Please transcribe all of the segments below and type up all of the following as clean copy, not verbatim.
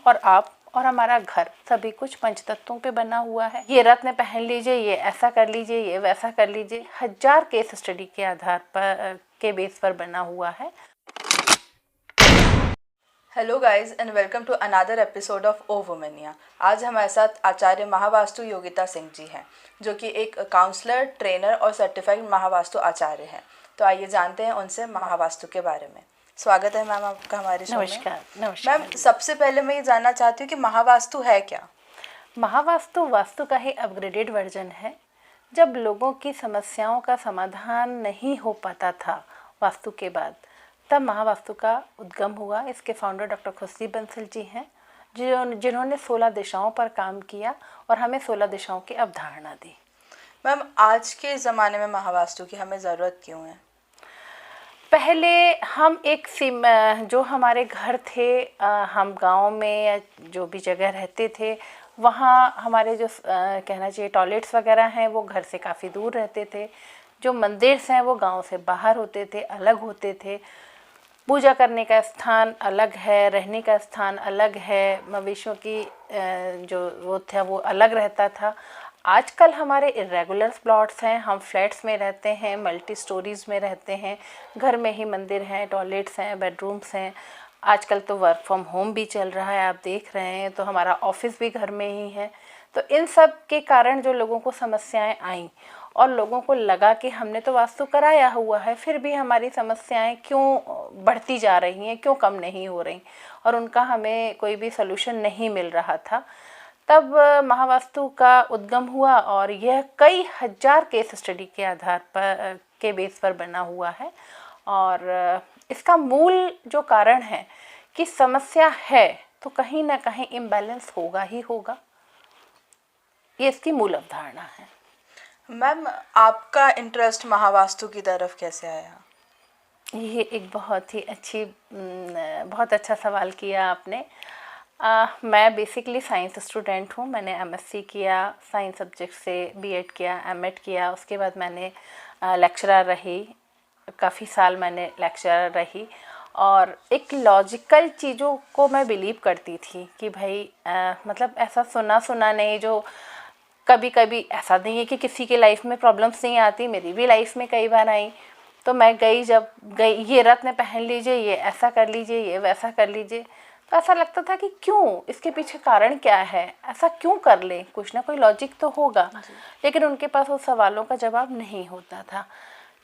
और आप और हमारा घर सभी कुछ पंचतत्वों पे बना हुआ है। ये रत्न पहन लीजिए, ये ऐसा कर लीजिए, ये वैसा कर लीजिए, हजार केस स्टडी के आधार पर के बेस पर बना हुआ है। Hello guys and welcome to another episode of O Womenia. आज हमारे साथ आचार्य महावास्तु योगिता सिंह जी हैं, जो कि एक काउंसलर, ट्रेनर और सर्टिफाइड महावास्तु आचार्य हैं। तो आइए जानते हैं उनसे महावास्तु के बारे में। स्वागत है मैम आपका हमारे शो में। नमस्कार। मैम, सबसे पहले मैं ये जानना चाहती हूँ कि महावास्तु है क्या? महावास्तु वास्तु का ही अपग्रेडेड वर्जन है। जब लोगों की समस्याओं का समाधान नहीं हो पाता था वास्तु के बाद, तब महावास्तु का उद्गम हुआ। इसके फाउंडर डॉक्टर खुर्शी बंसल जी हैं, जिन्होंने 16 दिशाओं पर काम किया और हमें 16 दिशाओं की अवधारणा दी। मैम, आज के ज़माने में महावास्तु की हमें ज़रूरत क्यों है? पहले हम जो हमारे घर थे, हम गांव में या जो भी जगह रहते थे, वहाँ हमारे जो कहना चाहिए टॉयलेट्स वगैरह हैं वो घर से काफ़ी दूर रहते थे। जो मंदिर हैं वो गांव से बाहर होते थे, अलग होते थे। पूजा करने का स्थान अलग है, रहने का स्थान अलग है, मवेशियों की जो वो था वो अलग रहता था। आजकल हमारे इरेगुलर प्लॉट्स हैं, हम फ्लैट्स में रहते हैं, मल्टी स्टोरीज़ में रहते हैं, घर में ही मंदिर हैं, टॉयलेट्स हैं, बेडरूम्स हैं। आजकल तो वर्क फ्रॉम होम भी चल रहा है, आप देख रहे हैं, तो हमारा ऑफिस भी घर में ही है। तो इन सब के कारण जो लोगों को समस्याएं आईं और लोगों को लगा कि हमने तो वास्तु कराया हुआ है, फिर भी हमारी समस्याएं क्यों बढ़ती जा रही हैं, क्यों कम नहीं हो रही, और उनका हमें कोई भी सलूशन नहीं मिल रहा था। तब महावास्तु का उद्गम हुआ और यह कई हजार केस स्टडी के आधार पर के बेस पर बना हुआ है। और इसका मूल जो कारण है कि समस्या है तो कहीं ना कहीं इम्बैलेंस होगा ही होगा, ये इसकी मूल अवधारणा है। मैम, आपका इंटरेस्ट महावास्तु की तरफ कैसे आया? ये एक बहुत अच्छा सवाल किया आपने। मैं बेसिकली साइंस स्टूडेंट हूँ। मैंने एमएससी किया, साइंस सब्जेक्ट से बीएड किया, एमएड किया। उसके बाद मैंने लेक्चरर रही, काफ़ी साल मैंने लेक्चरर रही। और एक लॉजिकल चीज़ों को मैं बिलीव करती थी कि भाई मतलब ऐसा सुना नहीं, जो कभी कभी ऐसा नहीं है कि किसी के लाइफ में प्रॉब्लम्स नहीं आती, मेरी भी लाइफ में कई बार आई। तो मैं जब गई, ये रत्न पहन लीजिए, ये ऐसा कर लीजिए, ये वैसा कर लीजिए, तो ऐसा लगता था कि क्यों, इसके पीछे कारण क्या है, ऐसा क्यों कर ले, कुछ ना कोई लॉजिक तो होगा। लेकिन उनके पास उस सवालों का जवाब नहीं होता था।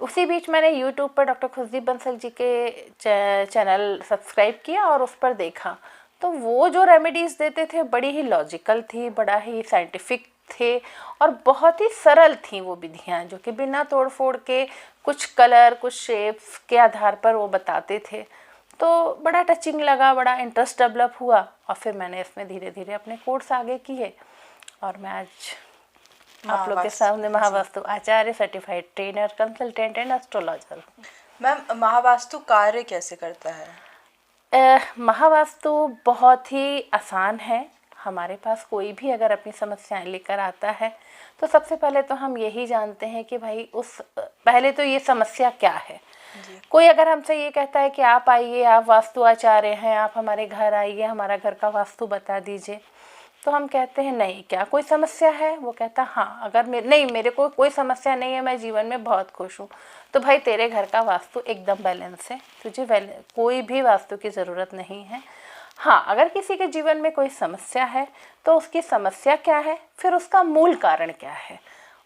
उसी बीच मैंने यूट्यूब पर डॉक्टर खुर्शी बंसल जी के चैनल सब्सक्राइब किया और उस पर देखा, तो वो जो रेमेडीज़ देते थे बड़ी ही लॉजिकल थी, बड़ा ही साइंटिफिक थे और बहुत ही सरल थी वो विधियाँ, जो कि बिना तोड़ फोड़ के कुछ कलर, कुछ शेप्स के आधार पर वो बताते थे। तो बड़ा टचिंग लगा, बड़ा इंटरेस्ट डेवलप हुआ और फिर मैंने इसमें धीरे धीरे अपने कोर्स आगे किए और मैं आज आप लोग के सामने महावास्तु आचार्य, certified trainer, consultant and astrologer. Ma'am, Mahavastu कार्य कैसे करता है? महावास्तु बहुत ही आसान है। हमारे पास कोई भी अगर अपनी समस्याएं लेकर आता है तो सबसे पहले तो हम यही जानते हैं कि भाई पहले तो ये समस्या क्या है। कोई अगर हमसे ये कहता है कि आप आइए, आप वास्तु आचार्य हैं, आप हमारे घर आइए, हमारा घर का वास्तु बता दीजिए, तो हम कहते हैं नहीं, क्या कोई समस्या है? वो कहता हाँ, अगर मेरे को कोई समस्या नहीं है, मैं जीवन में बहुत खुश हूँ, तो भाई तेरे घर का वास्तु एकदम बैलेंस है, तुझे कोई भी वास्तु की ज़रूरत नहीं है। हाँ, अगर किसी के जीवन में कोई समस्या है तो उसकी समस्या क्या है, फिर उसका मूल कारण क्या है,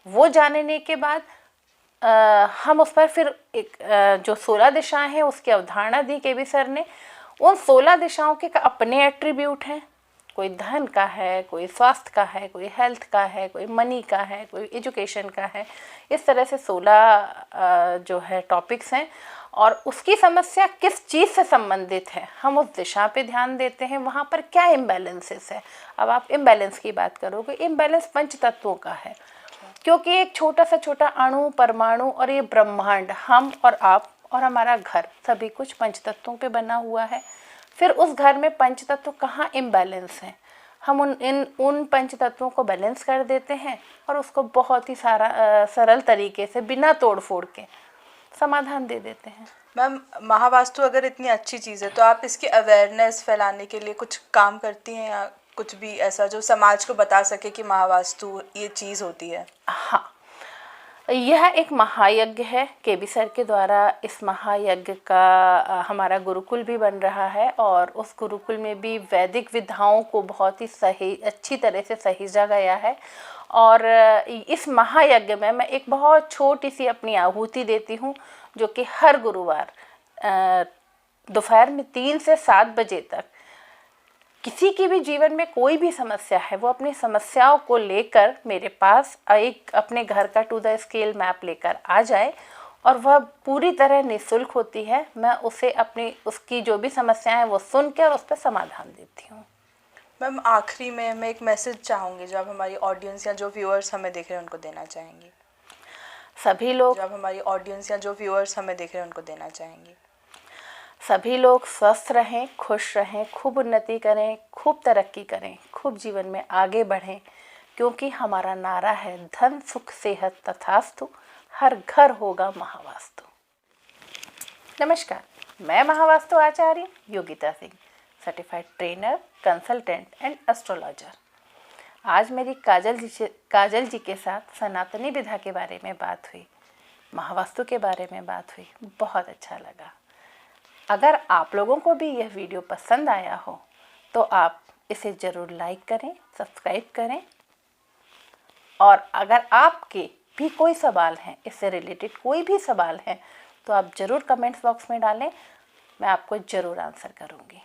वो जानने के बाद हम उस पर फिर जो 16 दिशाएं हैं उसकी अवधारणा दी केबी सर ने। उन 16 दिशाओं के अपने एट्रीब्यूट हैं, कोई धन का है, कोई स्वास्थ्य का है, कोई हेल्थ का है, कोई मनी का है, कोई एजुकेशन का है। इस तरह से 16 जो है टॉपिक्स हैं और उसकी समस्या किस चीज़ से संबंधित है, हम उस दिशा पे ध्यान देते हैं, वहाँ पर क्या इम्बैलेंसेस है। अब आप इम्बैलेंस की बात करोगे, इम्बैलेंस पंच तत्वों का है, क्योंकि एक छोटा सा छोटा अणु, परमाणु और ये ब्रह्मांड, हम और आप और हमारा घर सभी कुछ पंच तत्वों पे बना हुआ है। फिर उस घर में पंच तत्व कहाँ इम्बैलेंस हैं, हम उन पंच तत्वों को बैलेंस कर देते हैं और उसको बहुत ही सरल तरीके से बिना तोड़ फोड़ के समाधान दे देते हैं। मैम, महावास्तु अगर इतनी अच्छी चीज़ है तो आप इसकी अवेयरनेस फैलाने के लिए कुछ काम करती हैं, या कुछ भी ऐसा जो समाज को बता सके कि महावास्तु ये चीज़ होती है? हाँ, यह एक महायज्ञ है। केबी सर के द्वारा इस महायज्ञ का हमारा गुरुकुल भी बन रहा है, और उस गुरुकुल में भी वैदिक विधाओं को बहुत ही सही अच्छी तरह से सहेजा गया है। और इस महायज्ञ में मैं एक बहुत छोटी सी अपनी आहुति देती हूँ, जो कि हर गुरुवार दोपहर में 3 से 7 बजे तक किसी की भी जीवन में कोई भी समस्या है, वो अपनी समस्याओं को लेकर मेरे पास एक अपने घर का टू द स्केल मैप लेकर आ जाए, और वह पूरी तरह निःशुल्क होती है। मैं उसे उसकी जो भी समस्याएं हैं वो सुन के और उस पर समाधान देती हूँ। मैम, आखिरी में मैं एक मैसेज चाहूँगी जो आप हमारी ऑडियंस या जो व्यूअर्स हमें देख रहे हैं उनको देना चाहेंगी। सभी लोग जो आप हमारी ऑडियंस या जो व्यूअर्स हमें देख रहे हैं उनको देना चाहेंगी। सभी लोग स्वस्थ रहें, खुश रहें, खूब उन्नति करें, खूब तरक्की करें, खूब जीवन में आगे बढ़ें, क्योंकि हमारा नारा है धन सुख सेहत तथास्तु, हर घर होगा महावास्तु। नमस्कार, मैं महावास्तु आचार्य Yogita Singh, certified trainer, consultant and astrologer. आज मेरी काजल जी के साथ सनातनी विधा के बारे में बात हुई, महावास्तु के बारे में बात हुई। बहुत अच्छा लगा। अगर आप लोगों को भी यह वीडियो पसंद आया हो तो आप इसे ज़रूर लाइक करें, सब्सक्राइब करें, और अगर आपके भी कोई सवाल हैं, इससे रिलेटेड कोई भी सवाल हैं, तो आप ज़रूर कमेंट्स बॉक्स में डालें, मैं आपको ज़रूर आंसर करूँगी।